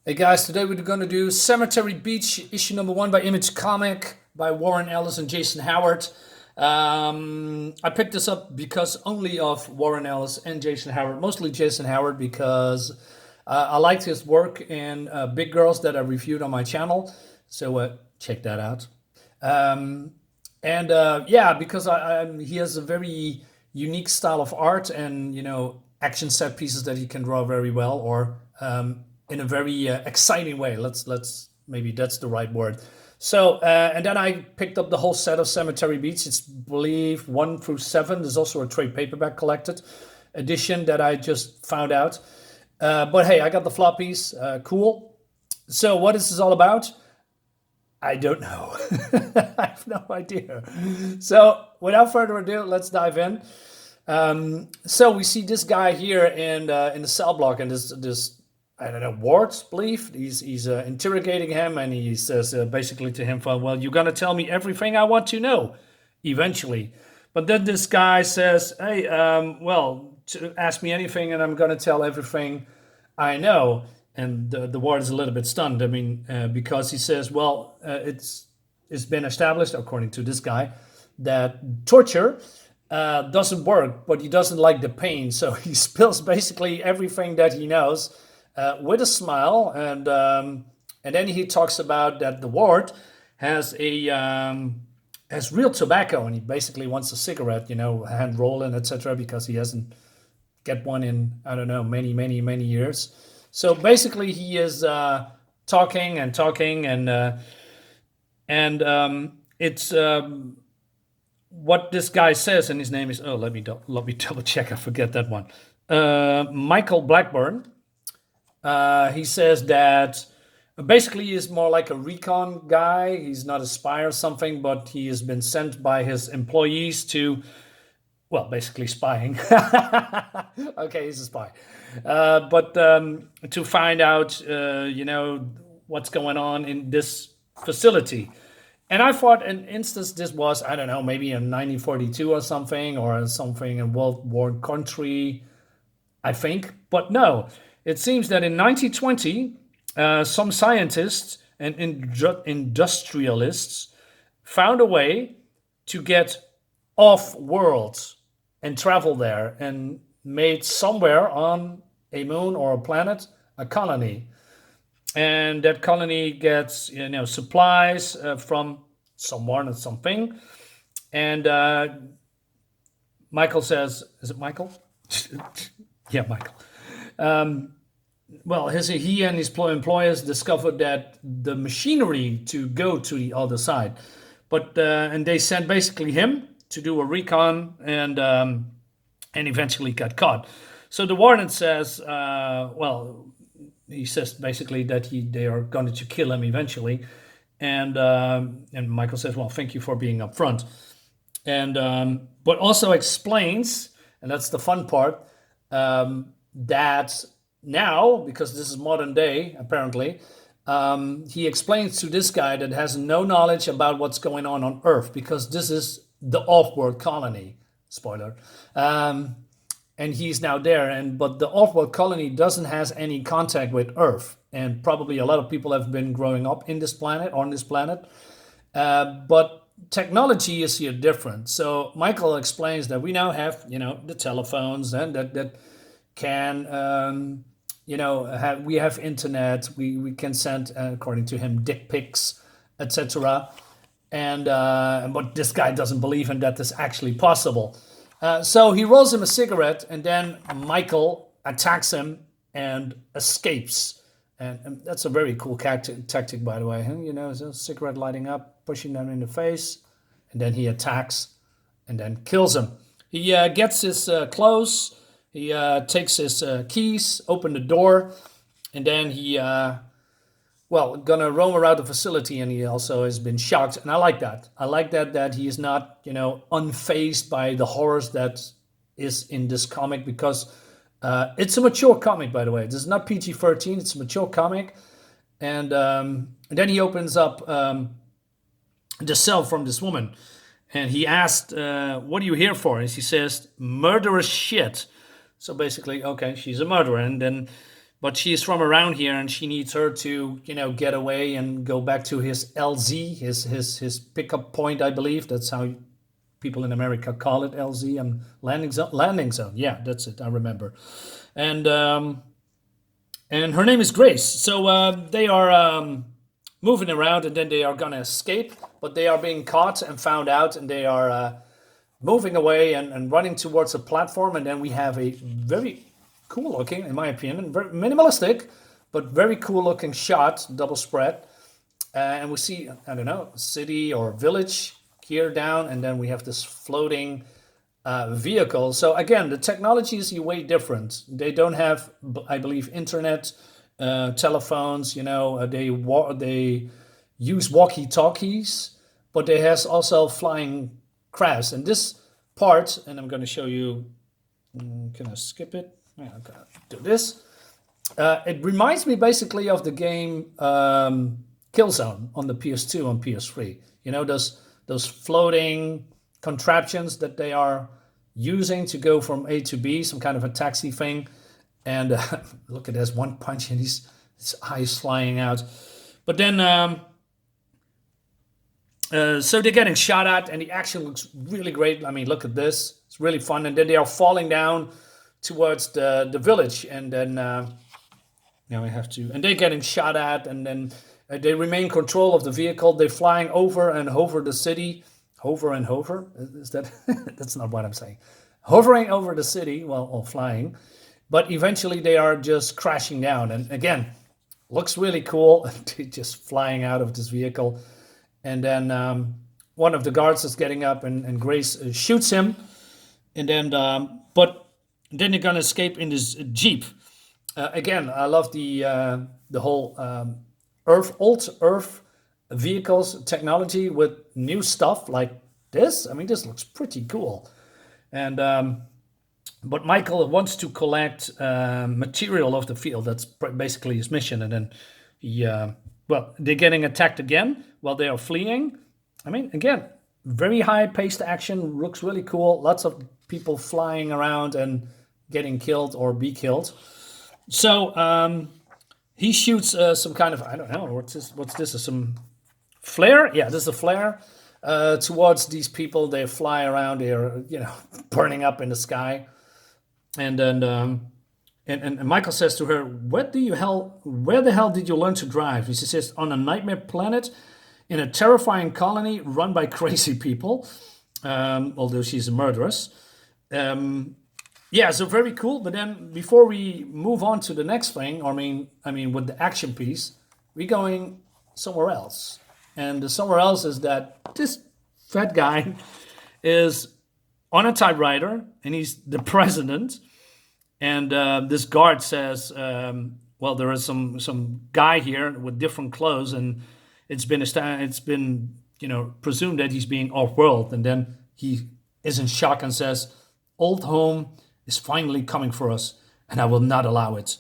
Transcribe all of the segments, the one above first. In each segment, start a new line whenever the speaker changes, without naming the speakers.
Hey guys, today we're going to do Cemetery Beach, issue number 1 by Image Comic by Warren Ellis and Jason Howard. I picked this up because only of Warren Ellis and Jason Howard, mostly Jason Howard because I liked his work in Big Girls that I reviewed on my channel. So check that out. Yeah, because he has a very unique style of art and, action set pieces that he can draw very well, or in a very exciting way. Let's maybe that's the right word. So and then I picked up the whole set of Cemetery Beats. It's I believe 1 through 7. There's also a trade paperback collected edition that I just found out. But hey, I got the floppies. Cool. So what is this all about? I don't know. I have no idea. So without further ado, let's dive in. So we see this guy here in the cell block, and this I don't know, Ward, believe he's interrogating him, and he says basically to him, "Well, you're gonna tell me everything I want to know, eventually." But then this guy says, "Hey, ask me anything, and I'm gonna tell everything I know." And the Ward is a little bit stunned. I mean, because he says, "Well, it's been established, according to this guy, that torture." Doesn't work, but he doesn't like the pain, so he spills basically everything that he knows with a smile, and then he talks about that the ward has has real tobacco, and he basically wants a cigarette, hand rolling, etc., because he hasn't get one in I don't know many years. So basically, he is talking and talking, and it's. What this guy says, and his name is let me double check. I forget that one. Michael Blackburn. He says that basically he is more like a recon guy. He's not a spy or something, but he has been sent by his employees to, well, basically spying. Okay, he's a spy, but to find out, what's going on in this facility. And I thought, in instance, this was, I don't know, maybe in 1942 or something in World War country, I think. But no, it seems that in 1920, some scientists and industrialists found a way to get off-world and travel there, and made somewhere on a moon or a planet a colony. And that colony gets supplies from someone or something. And Michael says, is it Michael? Yeah, Michael. Well, he and his employers discovered that the machinery to go to the other side, but and they sent basically him to do a recon, and eventually got caught. So the warden says, he says basically that they are going to kill him eventually, and Michael says, "Well, thank you for being upfront," and but also explains, and that's the fun part, that now, because this is modern day apparently, he explains to this guy that has no knowledge about what's going on Earth, because this is the off-world colony. Spoiler. And he's now there, but the off-world colony doesn't has any contact with Earth, and probably a lot of people have been growing up in this planet, on this planet, but technology is here different. So Michael explains that we now have, the telephones, and that can, we have internet, we can send, according to him, dick pics, etc. And but this guy doesn't believe in that is actually possible. So he rolls him a cigarette, and then Michael attacks him and escapes. And that's a very cool tactic, by the way. A cigarette lighting up, pushing them in the face, and then he attacks and then kills him. He gets his clothes, he takes his keys, open the door, and then he, gonna roam around the facility, and he also has been shocked. And I like that. That he is not, unfazed by the horrors that is in this comic, because it's a mature comic, by the way. This is not PG-13. It's a mature comic. And then he opens up the cell from this woman, and he asked, "What are you here for?" And she says, "Murderous shit." So basically, okay, she's a murderer. And then but she's from around here, and she needs her to, get away and go back to his LZ, his pickup point, I believe. That's how people in America call it, LZ, and landing zone. Landing zone, yeah, that's it. I remember. And her name is Grace. So they are moving around, and then they are gonna escape, but they are being caught and found out, and they are moving away and running towards a platform. And then we have a very cool looking, in my opinion, very minimalistic, but very cool looking shot, double spread. And we see, I don't know, city or village here down, and then we have this floating vehicle. So again, the technology is way different. They don't have, I believe, internet, telephones. They use walkie-talkies, but they has also flying crafts. And this part, and I'm going to show you. Can I skip it? Yeah, I'm gonna do this. It reminds me basically of the game Killzone on the PS2 and PS3. Those floating contraptions that they are using to go from A to B, some kind of a taxi thing. And look at this, one punch and his eyes flying out. But then, so they're getting shot at, and the action looks really great. I mean, look at this. It's really fun. And then they are falling down towards the village. And then now we have to, and they're getting shot at, and then they remain control of the vehicle. They're flying over and over the city. Hover and hover? Is that? That's not what I'm saying. Hovering over the city, or flying. But eventually they are just crashing down. And again, looks really cool. They're just flying out of this vehicle. And then one of the guards is getting up, and Grace shoots him. And then, but then they're going to escape in this Jeep. Again, I love the whole old Earth vehicles technology with new stuff like this. I mean, this looks pretty cool. And but Michael wants to collect material off the field. That's basically his mission. And then they're getting attacked again while they are fleeing. I mean, again, very high-paced action. Looks really cool. Lots of people flying around and getting killed or be killed. So he shoots some kind of, I don't know, what's this? Some flare? Yeah, this is a flare towards these people. They fly around. They are, burning up in the sky. And then and Michael says to her, where the hell did you learn to drive? She says, on a nightmare planet in a terrifying colony run by crazy people, although she's a murderess. So very cool. But then before we move on to the next thing, I mean, with the action piece, we're going somewhere else. And the somewhere else is that this fat guy is on a typewriter, and he's the president. And this guard says, there is some guy here with different clothes, and it's been presumed that he's being off-world. And then he is in shock and says, "Old home is finally coming for us, and I will not allow it."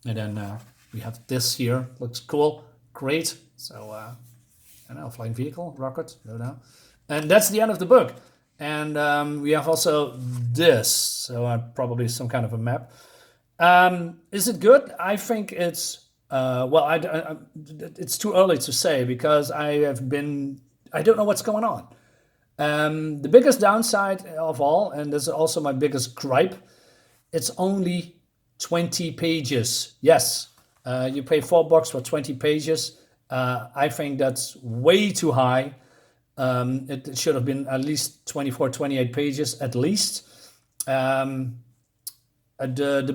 And then we have this here. Looks cool, great. So I don't know, flying vehicle, rocket, don't know. And that's the end of the book. And we have also this. So probably some kind of a map. Is it good? I think it's it's too early to say, because I don't know what's going on. The biggest downside of all, and this is also my biggest gripe, it's only 20 pages. Yes, you pay $4 for 20 pages. I think that's way too high. It should have been at least 24, 28 pages at least. The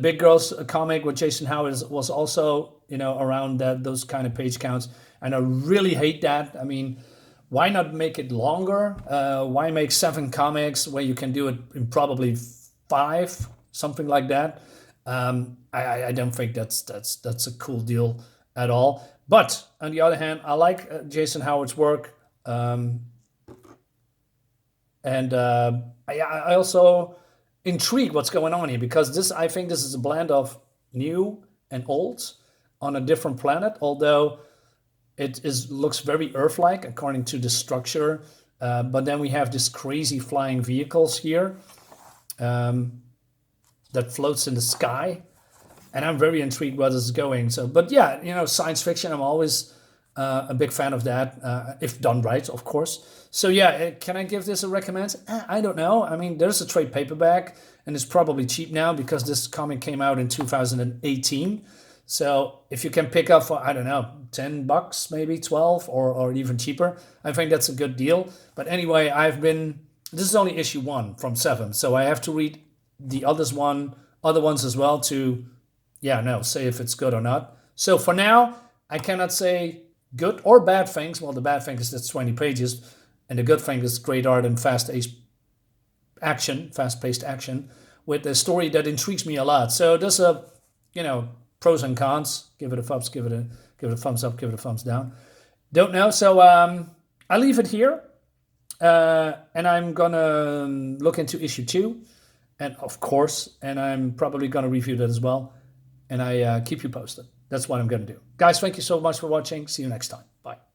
Big Girls comic with Jason Howard was also, around those kind of page counts. And I really hate that. I mean, why not make it longer? Why make 7 comics where you can do it in probably 5, something like that? I don't think that's a cool deal at all. But on the other hand, I like Jason Howard's work. I also intrigue what's going on here, because I think this is a blend of new and old on a different planet, although it looks very Earth-like according to the structure. But then we have this crazy flying vehicles here that floats in the sky. and I'm very intrigued where this is going. So, but yeah, science fiction, I'm always a big fan of that, if done right, of course. So yeah, can I give this a recommend? I don't know. I mean, there's a trade paperback, and it's probably cheap now because this comic came out in 2018. So if you can pick up for, I don't know, $10, maybe 12, or even cheaper, I think that's a good deal. But anyway, this is only issue 1 from 7, so I have to read the other ones as well to, say if it's good or not. So for now, I cannot say good or bad things. Well, the bad thing is that's 20 pages, and the good thing is great art and fast-paced action with a story that intrigues me a lot. So there's pros and cons. Give it a thumbs, give it a thumbs up, give it a thumbs down. Don't know. So I'll leave it here, and I'm gonna look into issue 2, and of course, and I'm probably gonna review that as well, and I keep you posted. That's what I'm gonna do. Guys, thank you so much for watching. See you next time. Bye.